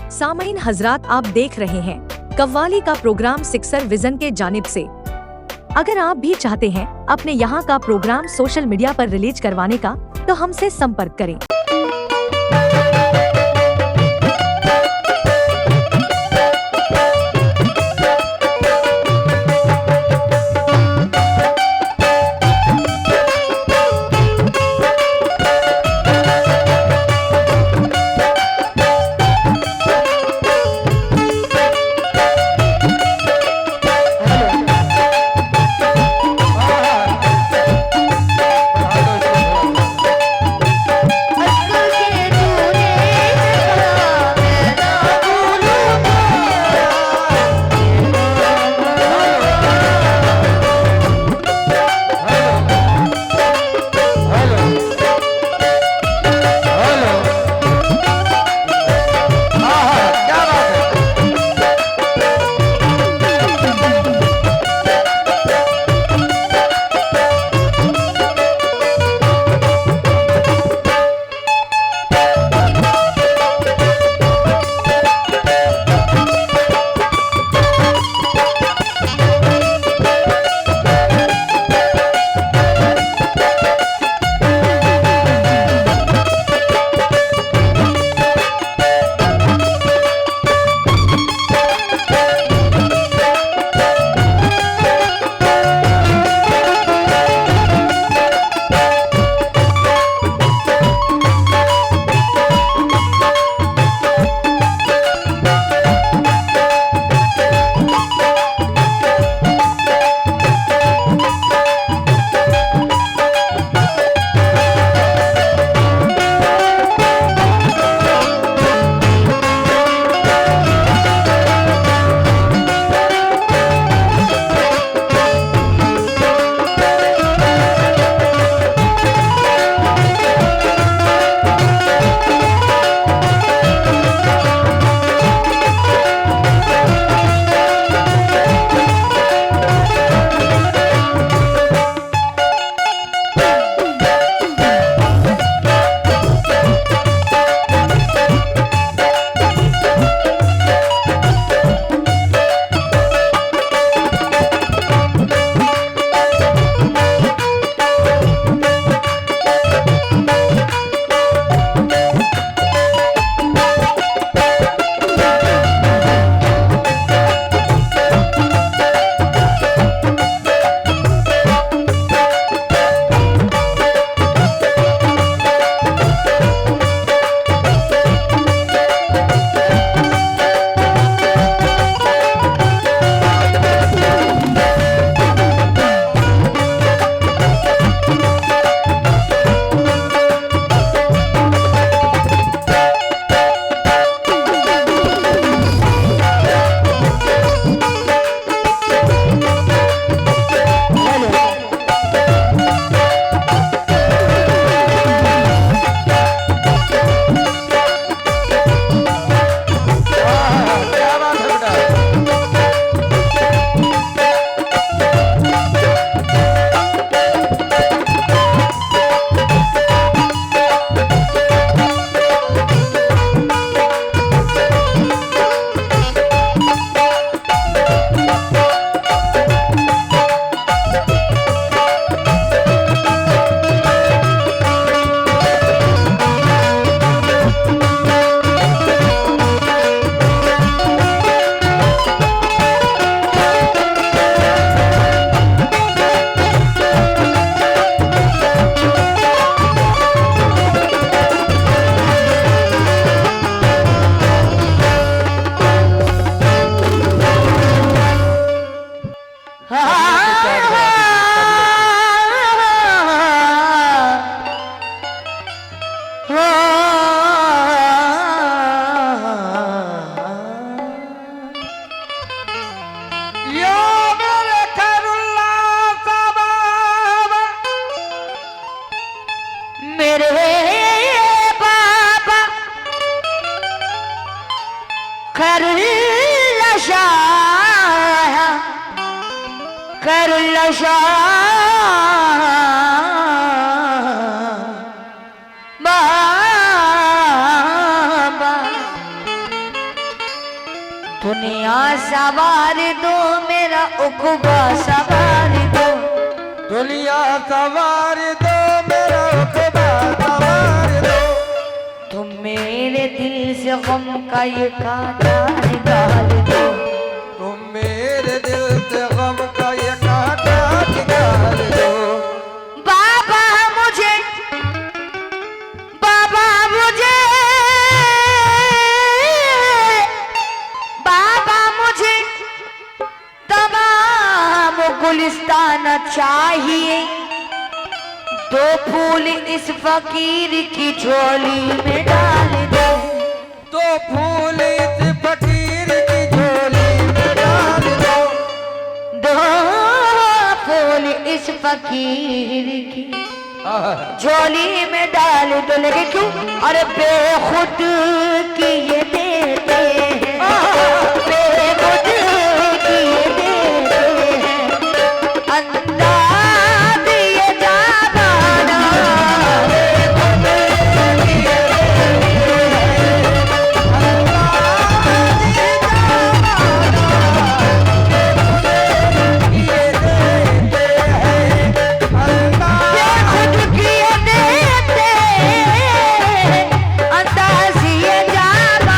सामईन हजरात, आप देख रहे हैं कव्वाली का प्रोग्राम सिक्सर विजन के जानिब से। अगर आप भी चाहते हैं अपने यहाँ का प्रोग्राम सोशल मीडिया पर रिलीज करवाने का, तो हमसे संपर्क करें। कर लशा दुनिया सवार दो मेरा उक़बा सवार दो, दुनिया सवार दो मेरा उक़बा सवार दो। तुम मेरे दिल से गम का ये कांटा निकाल दो, तुम मेरे दिल से गम का ये कांटा निकाल दो। बाबा मुझे, बाबा मुझे, बाबा मुझे तमाम गुलिस्तान चाहिए, दो फूल इस फकीर की झोली में डाल दो, तो फूल इस फकीर की झोली में डाल दो, दो फूल इस फकीर की झोली में डाल दो। लेकिन क्यों? अरे बेखुद की ये देते हैं, बेखुद की ये देते हैं, अंदाज ये जाना, बेखुद की ये देते हैं, अंदाज ये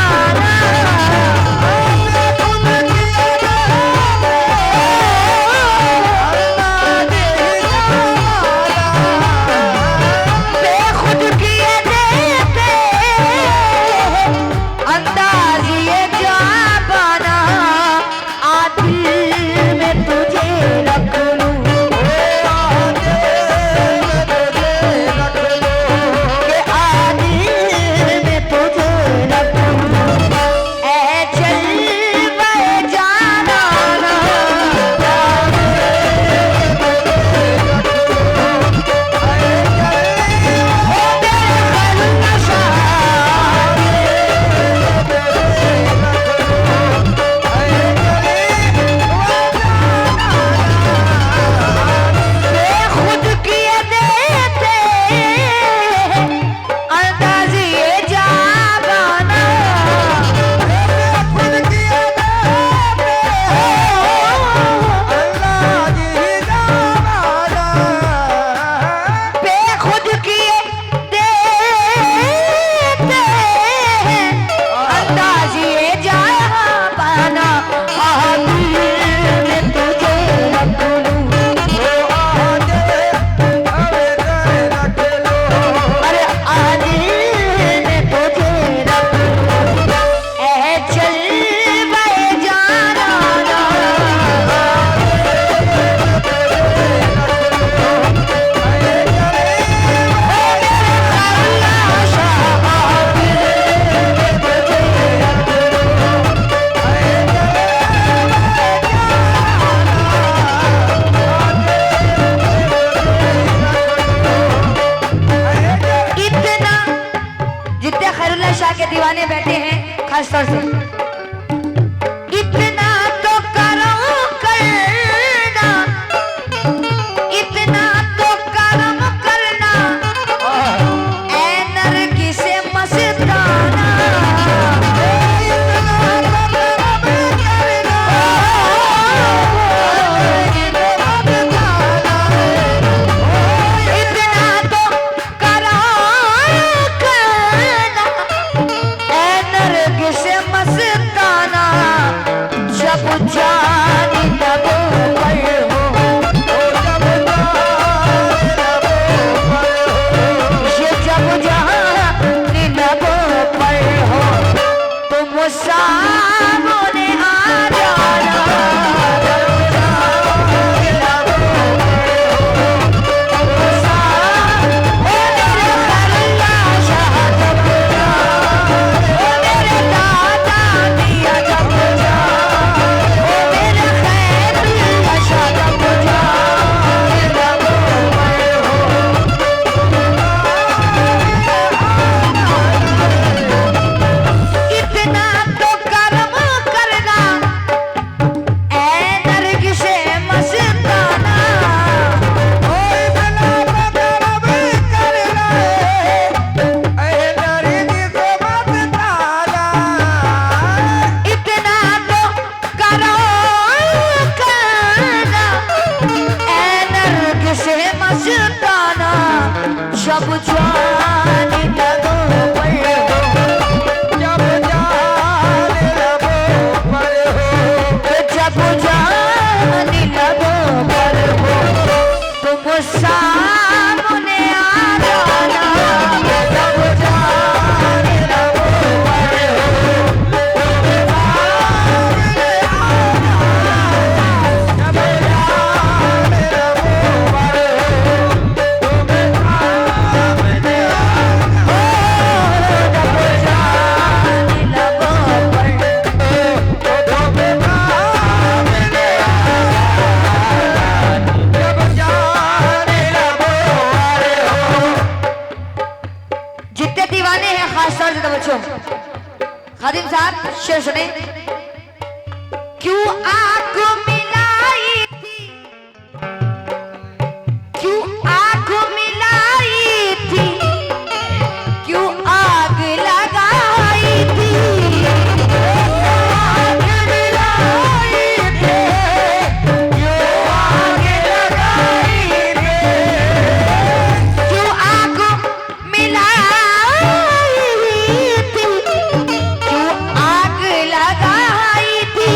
के दीवाने बैठे हैं खास तौर से। इतना तो करो करना, इतना तो करम करना, ऐ नरगी से मस्ताना, इतना तो करो करना, ऐ नरगी से मस्ताना। जाने लगो पर हो, जब जाने लगो पर हो, जब जाने लगो पर हो, तुम सामने आ जाना। जब जाने लगो पर हो, जब जाने लगो पर हो, तुम सामने जितने दीवाने हैं खास तौर से तो बच्चों, खादिम साहब शेर सुने। क्यों आंख मिलाई थी, क्यों आंख मिलाई थी, क्यों आग लगाई थी, आग मिलाई थी, क्यों आग लगाई थी, क्यों आग मिलाई थी, क्यों आग लगाई थी,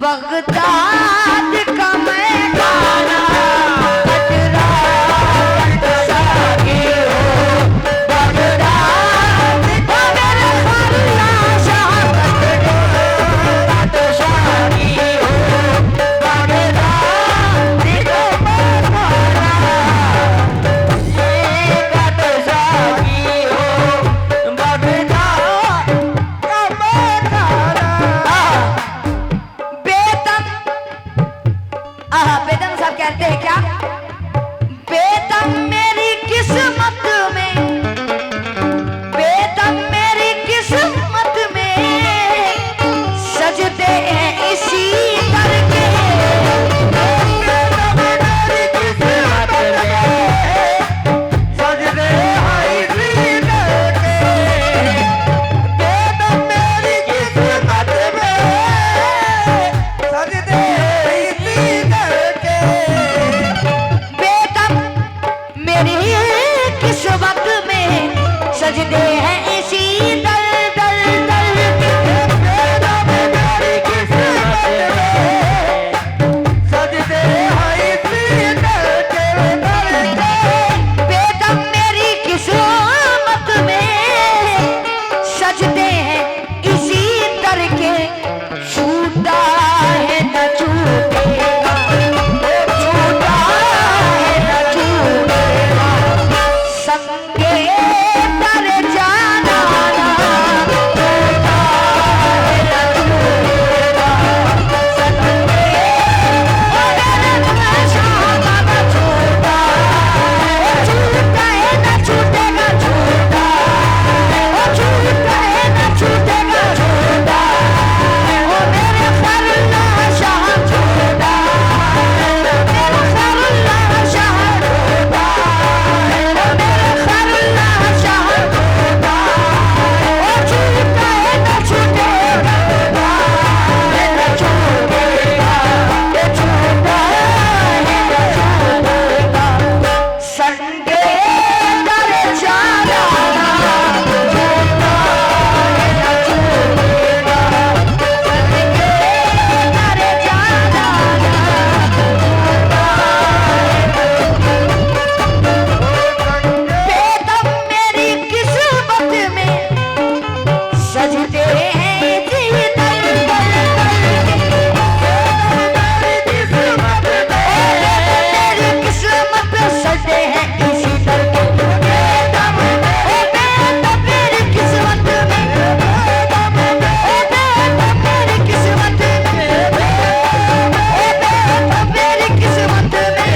बगदाद का मैं गाना कटरा सागी हो बगदाद का मेरा खल्ला शाह कटरा सागी हो बगदाद का मैं गाना ये कट सागी हो बगदाद का मैं गाना बेदम साहब कहते हैं क्या बेदम मेरी किस्मत में बेदम मेरी किस्मत में सजदे हैं इसी दर के बेदम मेरी किस्मत में सजदे हैं इसी दर के बेदम मेरी किस्मत में सजदे किस्मत में सजदे हैं इसी दल दल दल बेदम मेरी किस्मत में सजदे हैं इसी दल के बेदम मेरी किस्मत में सजदे हैं इसी दर के छूटा है न छूटेगा छूटा है न छूटेगा संगे तर जाना छूटा है न छूटेगा संगे शामा का छूटा है न छूटेगा छूटा है न छूटेगा छूटा वो मेरे खल्ला शाह छूटा मेरा खल्ला शाह छूटा मेरा खल्ला शाह छूटा वो छूटा है न छूटेगा है न छूटेगा ये छूटा है न छूटेगा संगे दर जाना छूटा है न छूटेगा संगे दर जाना बेदम मेरी किस्मत में सजदे हैं इसी दल दल दल के मेरी किस्मत में सजदे हैं इसी दल के बेदम मेरी किस्मत में बेदम मेरी किस्मत में बेदम मेरी किस्मत में बेदम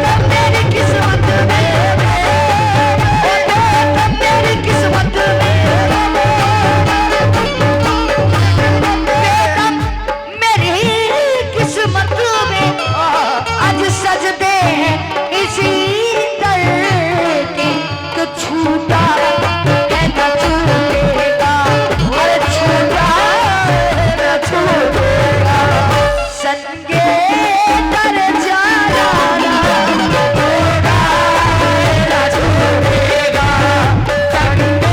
मेरी किस्मत में बेदम मेरी किस्मत में बेदम मेरी किस्मत में आज सजदे हैं इसी दर के तो छूटा है न छूटेगा अरे छूटा है न छूटेगा संगे दर जाना छूटा है न छूटेगा संगे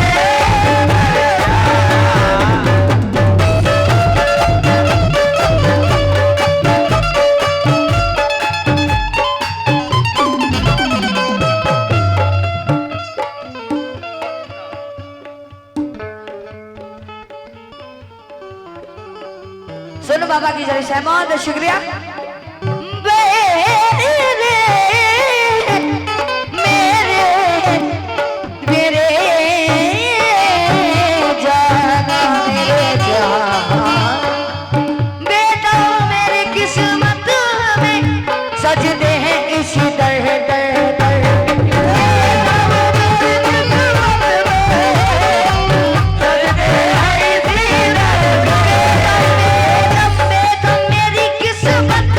सुनो बाबा की जरा सहमत शुक्रिया मेरे मेरे मेरे जाना मेरे जहां बेटा मेरी किस्मत में सजदे हैं इसी दर दर दर मेरी किस्मत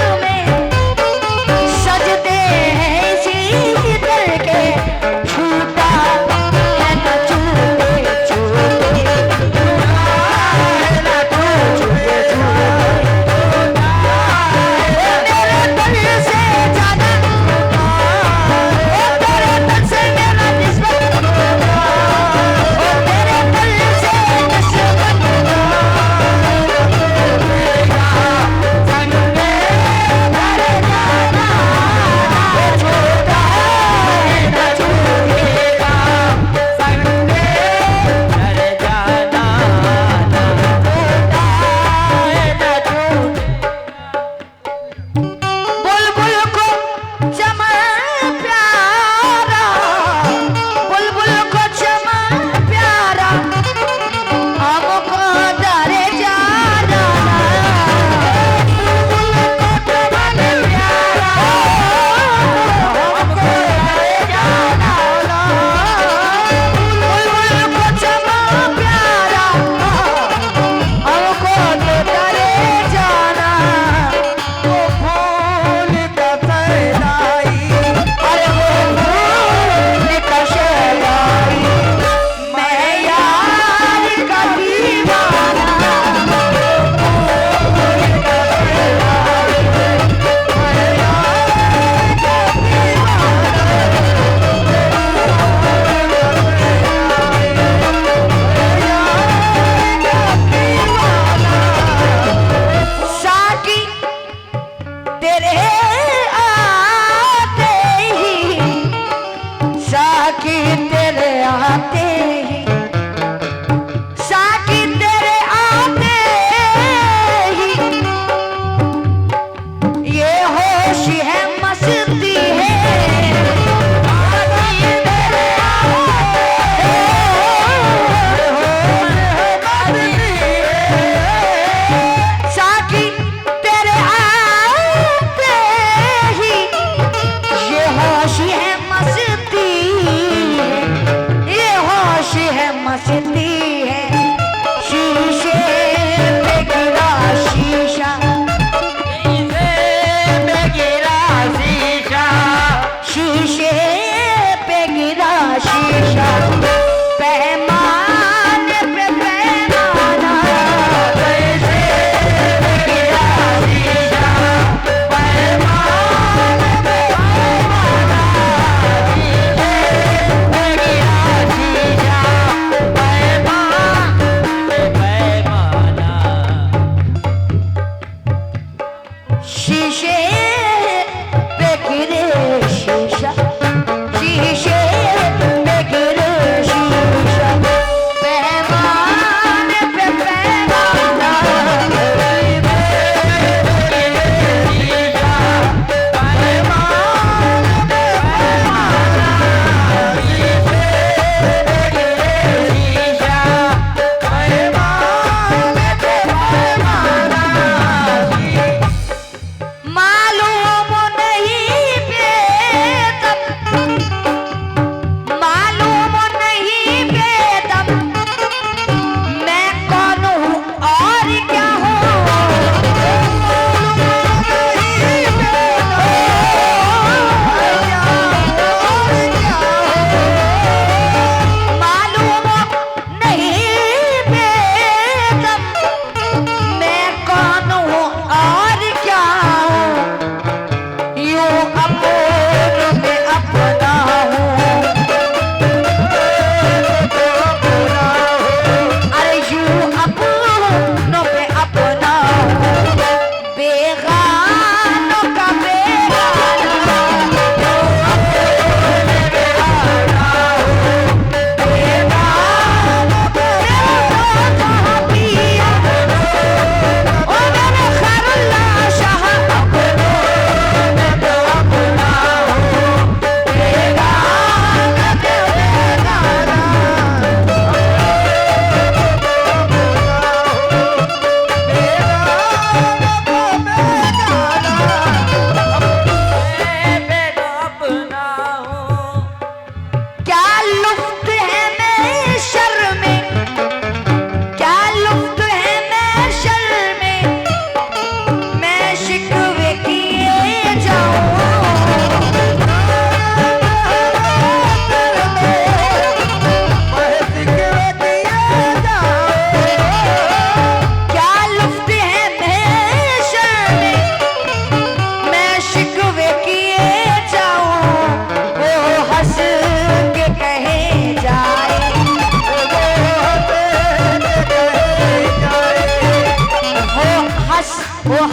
वो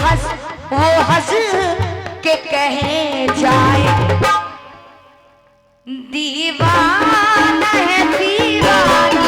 हंस के कहे जाए दीवाना है दीवाना।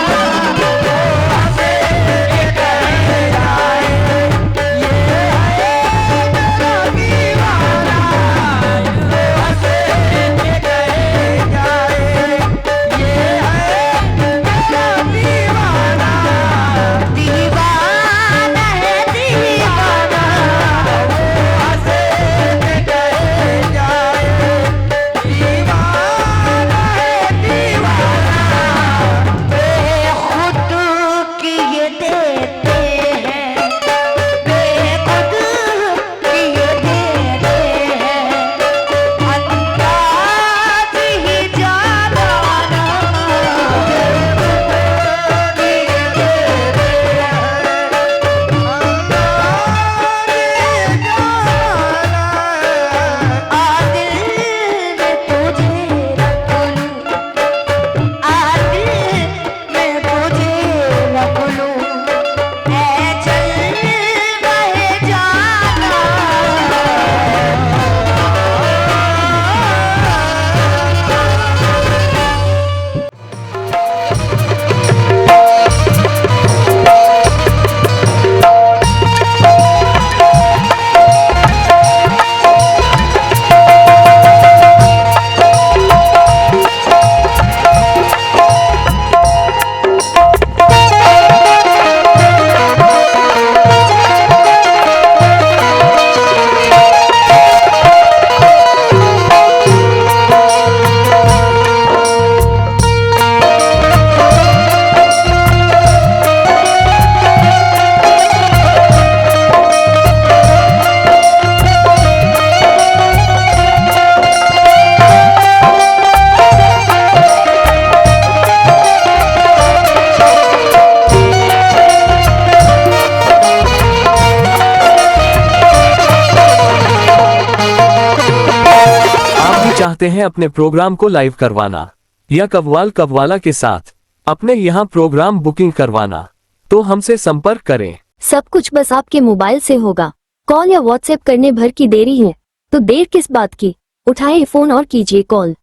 चाहते हैं अपने प्रोग्राम को लाइव करवाना या कव्वाला के साथ अपने यहाँ प्रोग्राम बुकिंग करवाना तो हमसे संपर्क करें। सब कुछ बस आपके मोबाइल से होगा। कॉल या व्हाट्सएप करने भर की देरी है तो देर किस बात की, उठाएं फोन और कीजिए कॉल।